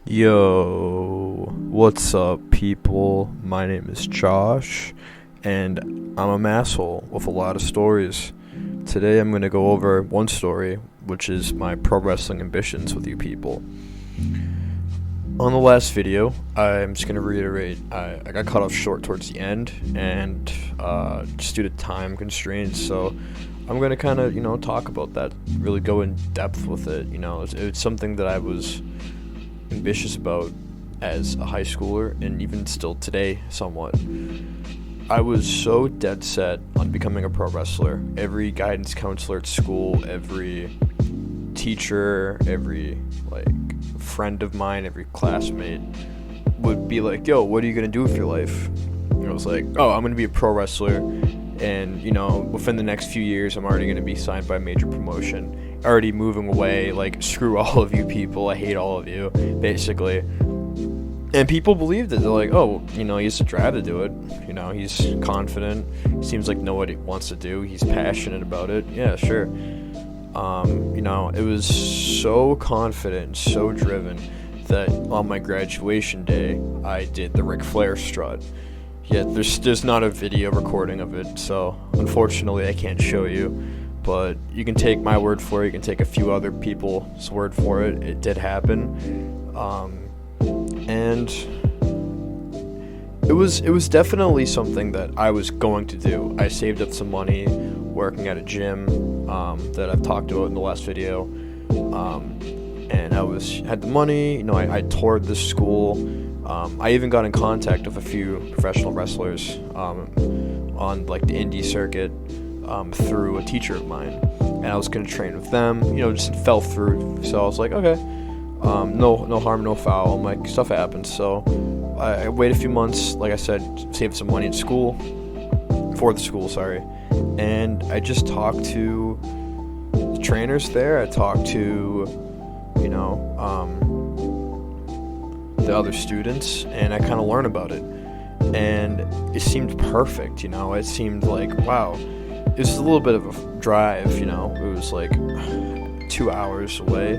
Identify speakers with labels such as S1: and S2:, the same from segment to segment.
S1: Yo, what's up, people? My name is Josh, and I'm a masshole with a lot of stories. Today, I'm going to go over one story, which is my pro wrestling ambitions with you people. On the last video, I'm just going to reiterate, I got cut off short towards the end, and just due to time constraints, so I'm going to kind of, talk about that, really go in depth with it. It's something that I was ambitious about as a high schooler, and even still today somewhat. I was so dead set on becoming a pro wrestler. Every guidance counselor at school, every teacher, every friend of mine, every classmate would be like, yo, what are you gonna do with your life? I was like, oh, I'm gonna be a pro wrestler, and within the next few years I'm already gonna be signed by a major promotion, already moving away, screw all of you people, I hate all of you, basically. And people believed it. They're like, oh, he has the drive to do it, he's confident, seems like know what he wants to do, he's passionate about it, yeah, sure. It was so confident, so driven, that on my graduation day I did the Ric Flair strut. Yet there's not a video recording of it, so unfortunately I can't show you. But you can take my word for it. You can take a few other people's word for it. It did happen, and it was definitely something that I was going to do. I saved up some money working at a gym that I've talked about in the last video, and had the money. I toured the school. I even got in contact with a few professional wrestlers on the indie circuit through a teacher of mine, and I was gonna train with them. Just fell through. So I was like, okay, no harm, no foul. Stuff happens. So I waited a few months. Like I said, saved some money for the school, sorry, and I just talked to the trainers there. I talked to the other students, and I kind of learned about it, and it seemed perfect. It seemed like, wow. It was a little bit of a drive. It was 2 hours away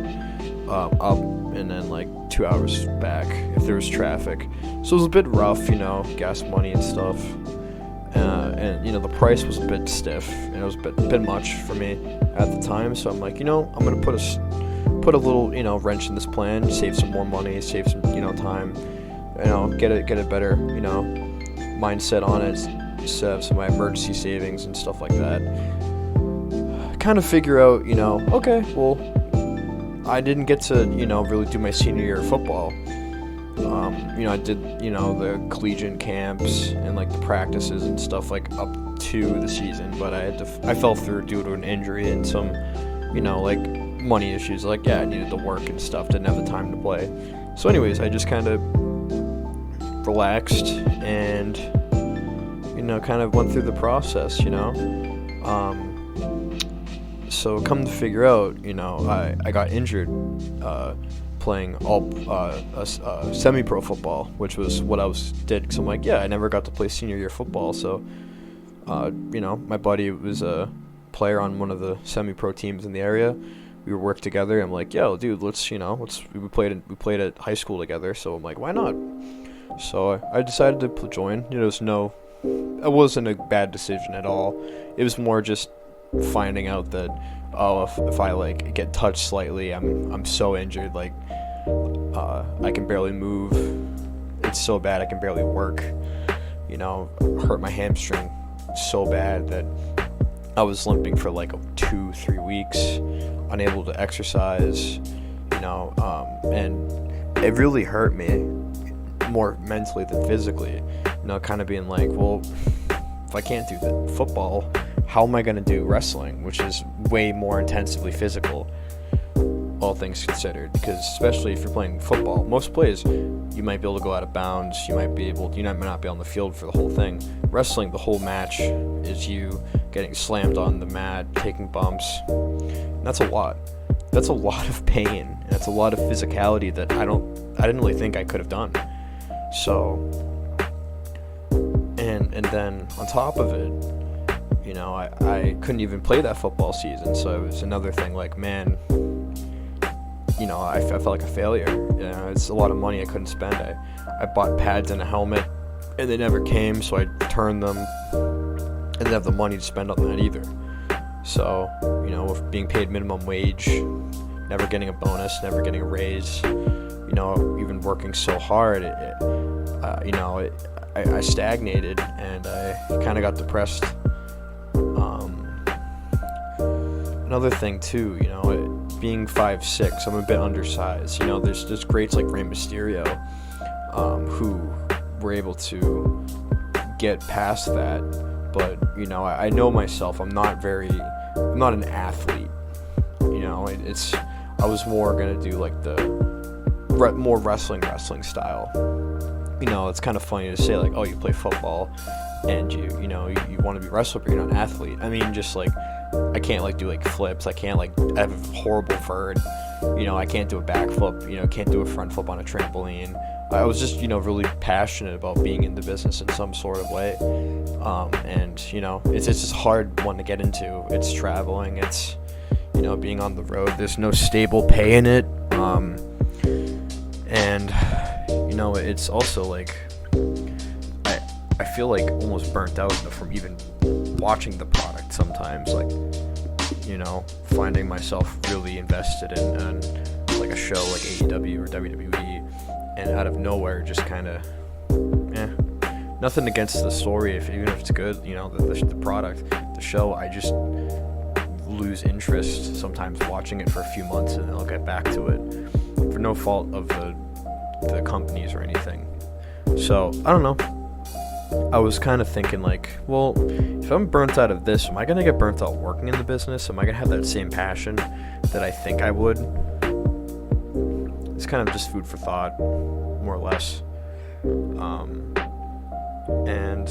S1: up, and then 2 hours back if there was traffic, so it was a bit rough, gas money and stuff, and the price was a bit stiff, and it was a bit much for me at the time. So I'm like, I'm gonna put a little wrench in this plan, save some more money, save some time, get a better mindset on it, set up some of my emergency savings and stuff like that. Kind of figure out, okay, well, I didn't get to really do my senior year of football. I did the collegiate camps and the practices and stuff up to the season, but I fell through due to an injury and some money issues. I needed to work and stuff, didn't have the time to play. So anyways, I just kind of relaxed and kind of went through the process. So come to figure out, I got injured playing semi-pro football, which was what I did. Because I'm like, yeah, I never got to play senior year football. So, my buddy was a player on one of the semi-pro teams in the area. We were work together. I'm like, yo, dude, we played at high school together. So I'm like, why not? So I decided to join. It wasn't a bad decision at all. It was more just finding out that, if I get touched slightly, I'm so injured, I can barely move. It's so bad I can barely work. Hurt my hamstring so bad that I was limping for 2-3 weeks, unable to exercise, and it really hurt me more mentally than physically, kind of being like, well, if I can't do the football, how am I going to do wrestling, which is way more intensively physical, all things considered? Because especially if you're playing football, most plays you might be able to go out of bounds, you might not be on the field for the whole thing. Wrestling, the whole match is you getting slammed on the mat, taking bumps, and that's a lot of pain, and that's a lot of physicality that I didn't really think I could have done. So, and then on top of it, I couldn't even play that football season, so it was another thing, man, I felt like a failure. It's a lot of money I couldn't spend. I bought pads and a helmet, and they never came, so I returned them. I didn't have the money to spend on that either. So, with being paid minimum wage, never getting a bonus, never getting a raise, even working so hard, I stagnated, and I kind of got depressed. Another thing too, being 5'6", I'm a bit undersized. There's greats like Rey Mysterio, who were able to get past that. But I know myself. I'm not an athlete. I was more gonna do like the more wrestling style. It's kind of funny to say like, oh, you play football, and you want to be a wrestler, but you're not an athlete. I mean, just like, I can't like do like flips. I can't like, I have a horrible vert. I can't do a backflip. Can't do a front flip on a trampoline. I was just, really passionate about being in the business in some sort of way. And, it's just a hard one to get into. It's traveling. It's, being on the road. There's no stable pay in it. And, it's also like, I feel like almost burnt out from even watching the product sometimes. Like, finding myself really invested in like a show like AEW or WWE, and out of nowhere just kind of, nothing against the story, even if it's good, the product, the show, I just lose interest sometimes watching it for a few months, and then I'll get back to it for no fault of the companies or anything. So, I don't know. I was kind of thinking like, well, if I'm burnt out of this, am I going to get burnt out working in the business? Am I going to have that same passion that I think I would? It's kind of just food for thought, more or less. And,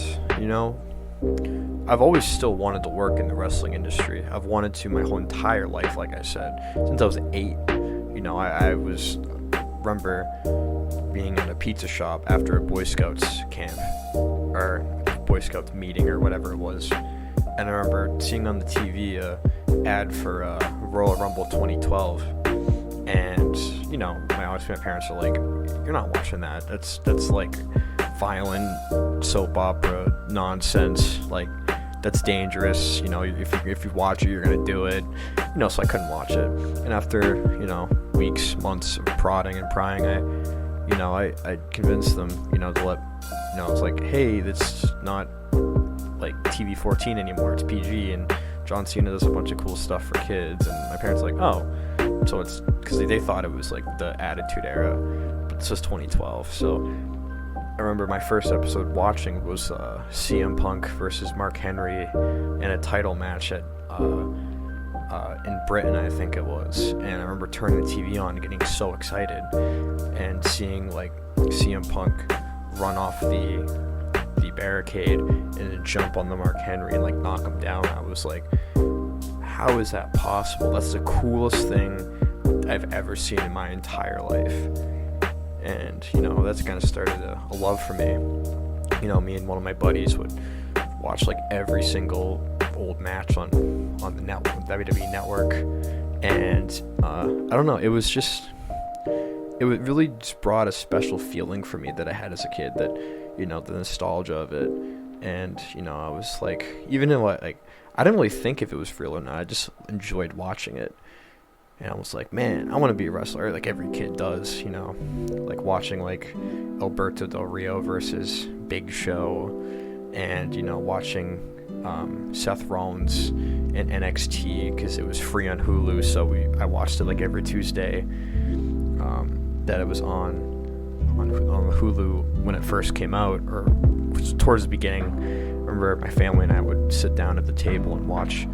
S1: I've always still wanted to work in the wrestling industry. I've wanted to my whole entire life, like I said, since I was 8. I remember being in a pizza shop after a Boy Scouts camp, or Boy Scouts meeting, or whatever it was. And I remember seeing on the TV a ad for Royal Rumble 2012. And, my parents are like, you're not watching that. That's like violent soap opera nonsense. Like, that's dangerous. If you watch it, you're going to do it. So I couldn't watch it. And after, weeks, months of prodding and prying, I convinced them, to let, it's like, hey, that's not like TV 14 anymore. It's PG, and John Cena does a bunch of cool stuff for kids. And my parents are like, oh, so it's because they thought it was like the Attitude Era, but it's just 2012. So I remember my first episode watching was CM Punk versus Mark Henry in a title match at in Britain, I think it was. And I remember turning the TV on and getting so excited and seeing like CM Punk run off the barricade and then jump on the Mark Henry and like knock him down. I was like, how is that possible? That's the coolest thing I've ever seen in my entire life. And that's kind of started a love for me. Me and one of my buddies would watch like every single old match on the network, WWE Network, and I don't know, it really just brought a special feeling for me that I had as a kid, that the nostalgia of it. And I was like, even in like, I didn't really think if it was real or not, I just enjoyed watching it. And I was like, man, I want to be a wrestler, like every kid does, like watching like Alberto Del Rio versus Big Show, and watching Seth Rollins in NXT because it was free on Hulu, so I watched it like every Tuesday that it was on Hulu when it first came out, or towards the beginning. I remember my family and I would sit down at the table and watch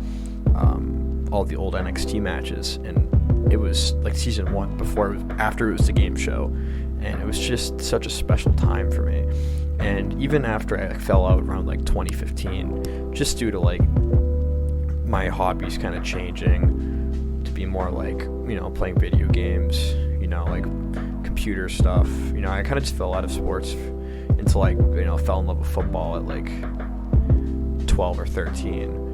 S1: all the old NXT matches, and it was like season 1 after it was the game show, and it was just such a special time for me. And even after I fell out around like 2015, just due to like my hobbies kind of changing to be more like, playing video games, like computer stuff, I kind of just fell out of sports until I, fell in love with football at like 12 or 13.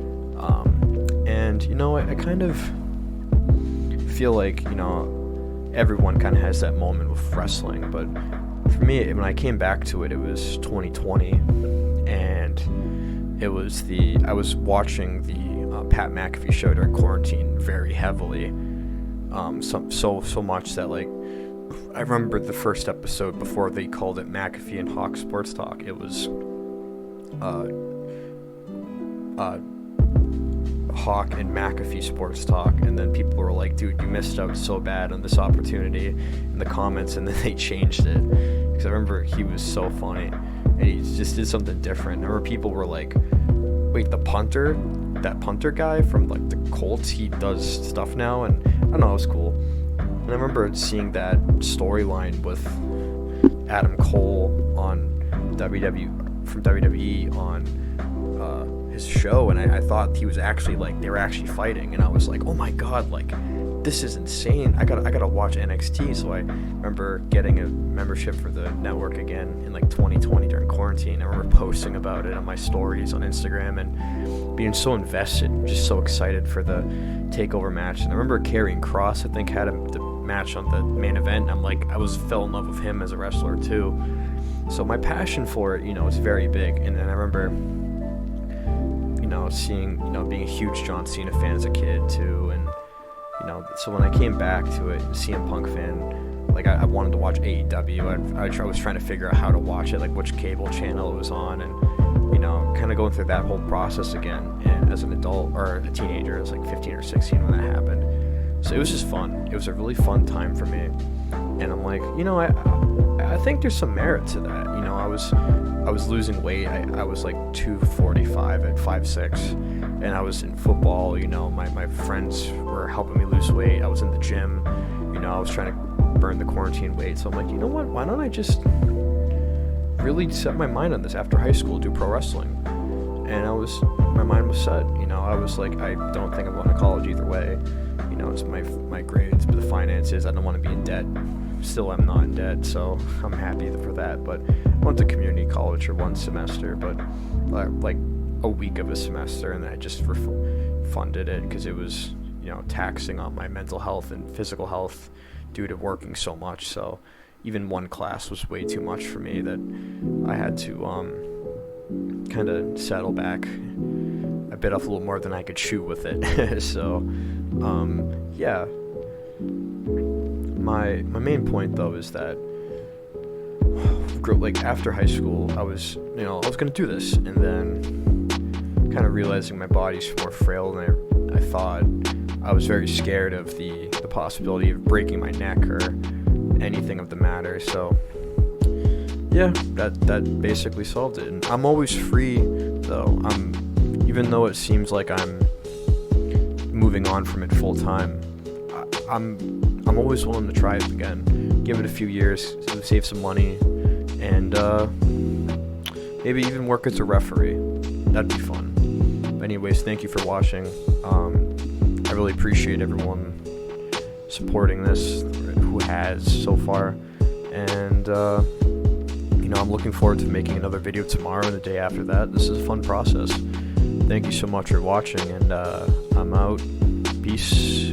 S1: And, I kind of feel like, everyone kind of has that moment with wrestling, but for me, when I came back to it, it was 2020, and I was watching the Pat McAfee show during quarantine very heavily, so much that, like, I remember the first episode before they called it McAfee and Hawk Sports Talk. It was Hawk and McAfee Sports Talk, and then people were like, dude, you missed out so bad on this opportunity in the comments, and then they changed it, because I remember he was so funny, and he just did something different. I remember people were like, wait, that punter guy from, like, the Colts, he does stuff now, and I don't know, it was cool. And I remember seeing that storyline with Adam Cole on WWE on his show, and I thought he was actually, like, they were actually fighting, and I was like, oh my god, like, this is insane. I gotta watch NXT. So I remember getting a membership for the network again in, like, 2020 during quarantine. I remember posting about it on my stories on Instagram and being so invested, just so excited for the takeover match. And I remember Karrion Kross, I think, had the match on the main event. I'm like, fell in love with him as a wrestler too. So my passion for it, is very big. And then I remember, seeing, being a huge John Cena fan as a kid too. And, so when I came back to it, CM Punk fan, like, I wanted to watch AEW. I was trying to figure out how to watch it, like which cable channel it was on, and, kind of going through that whole process again. And as an adult, or a teenager, I was like 15 or 16 when that happened. So it was just fun. It was a really fun time for me. And I'm like, I think there's some merit to that. I was losing weight. I was like 245 at 5'6", and I was in football. My friends were helping me lose weight. I was in the gym. I was trying to burn the quarantine weight. So I'm like, you know what? Why don't I just really set my mind on this after high school, do pro wrestling? And my mind was set. I was like, I don't think I'm going to college either way. It's my grades, but the finances, I don't want to be in debt. Still, I'm not in debt, so I'm happy for that. But I went to community college for one semester, but like a week of a semester, and then I just funded it because it was, taxing on my mental health and physical health due to working so much. So even one class was way too much for me, that I had to kind of settle back. I bit off a little more than I could chew with it. So yeah. My main point though is that, like, after high school, I was gonna do this, and then kind of realizing my body's more frail than I thought. I was very scared of the possibility of breaking my neck or anything of the matter. So yeah, that basically solved it. And I'm always free though. Even though it seems like I'm moving on from it full time, I'm always willing to try it again. Give it a few years, save some money, and maybe even work as a referee. That'd be fun. But anyways, thank you for watching. I really appreciate everyone supporting this, who has so far, and I'm looking forward to making another video tomorrow and the day after that. This is a fun process. Thank you so much for watching, and I'm out. Peace.